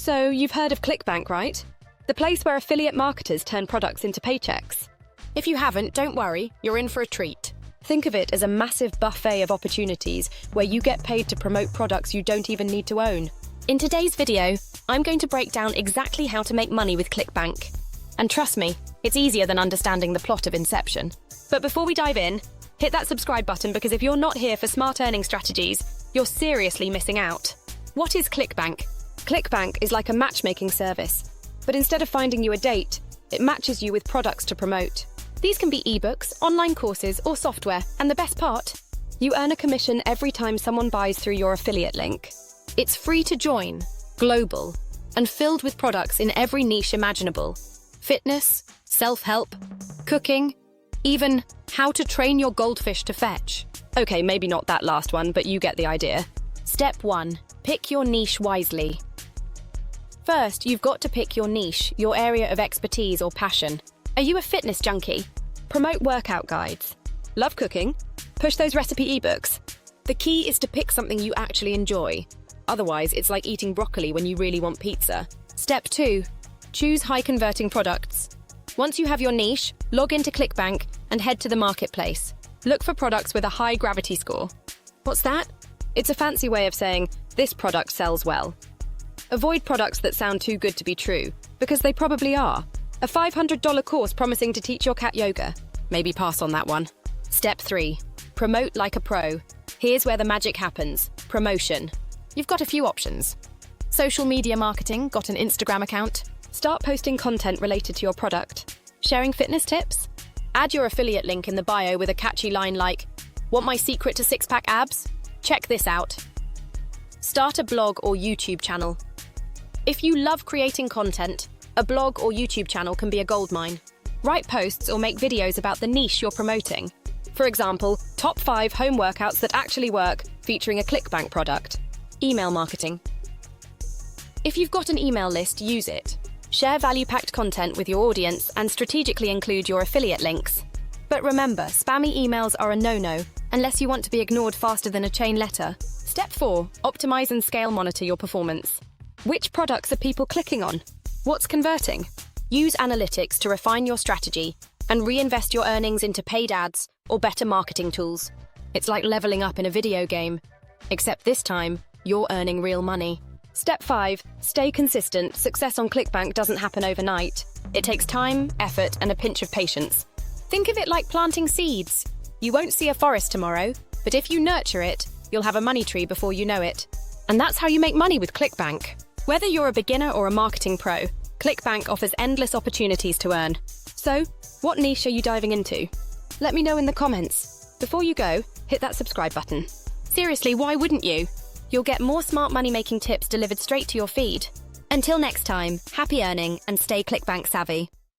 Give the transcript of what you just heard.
So you've heard of ClickBank, right? The place where affiliate marketers turn products into paychecks. If you haven't, don't worry, you're in for a treat. Think of it as a massive buffet of opportunities where you get paid to promote products you don't even need to own. In today's video, I'm going to break down exactly how to make money with ClickBank. And trust me, it's easier than understanding the plot of Inception. But before we dive in, hit that subscribe button because if you're not here for smart earning strategies, you're seriously missing out. What is ClickBank? ClickBank is like a matchmaking service, but instead of finding you a date, it matches you with products to promote. These can be ebooks, online courses, or software, and the best part, you earn a commission every time someone buys through your affiliate link. It's free to join, global, and filled with products in every niche imaginable. Fitness, self-help, cooking, even how to train your goldfish to fetch. Okay, maybe not that last one, but you get the idea. Step 1. Pick your niche wisely. First, you've got to pick your niche, your area of expertise or passion. Are you a fitness junkie? Promote workout guides. Love cooking? Push those recipe ebooks. The key is to pick something you actually enjoy. Otherwise, it's like eating broccoli when you really want pizza. Step 2. Choose high-converting products. Once you have your niche, log into ClickBank and head to the marketplace. Look for products with a high gravity score. What's that? It's a fancy way of saying, this product sells well. Avoid products that sound too good to be true, because they probably are. A $500 course promising to teach your cat yoga. Maybe pass on that one. Step 3. Promote like a pro. Here's where the magic happens. Promotion. You've got a few options. Social media marketing, got an Instagram account? Start posting content related to your product. Sharing fitness tips? Add your affiliate link in the bio with a catchy line like, "Want my secret to six-pack abs? Check this out." Start a blog or YouTube channel. If you love creating content, a blog or YouTube channel can be a goldmine. Write posts or make videos about the niche you're promoting. For example, top 5 home workouts that actually work, featuring a ClickBank product. Email marketing. If you've got an email list, use it. Share value-packed content with your audience and strategically include your affiliate links. But remember, spammy emails are a no-no, unless you want to be ignored faster than a chain letter. Step 4. Optimize and scale monitor your performance. Which products are people clicking on? What's converting? Use analytics to refine your strategy and reinvest your earnings into paid ads or better marketing tools. It's like leveling up in a video game, except this time, you're earning real money. Step 5. Stay consistent. Success on ClickBank doesn't happen overnight. It takes time, effort, and a pinch of patience. Think of it like planting seeds. You won't see a forest tomorrow, but if you nurture it, you'll have a money tree before you know it. And that's how you make money with ClickBank. Whether you're a beginner or a marketing pro, ClickBank offers endless opportunities to earn. So, what niche are you diving into? Let me know in the comments. Before you go, hit that subscribe button. Seriously, why wouldn't you? You'll get more smart money-making tips delivered straight to your feed. Until next time, happy earning and stay ClickBank savvy.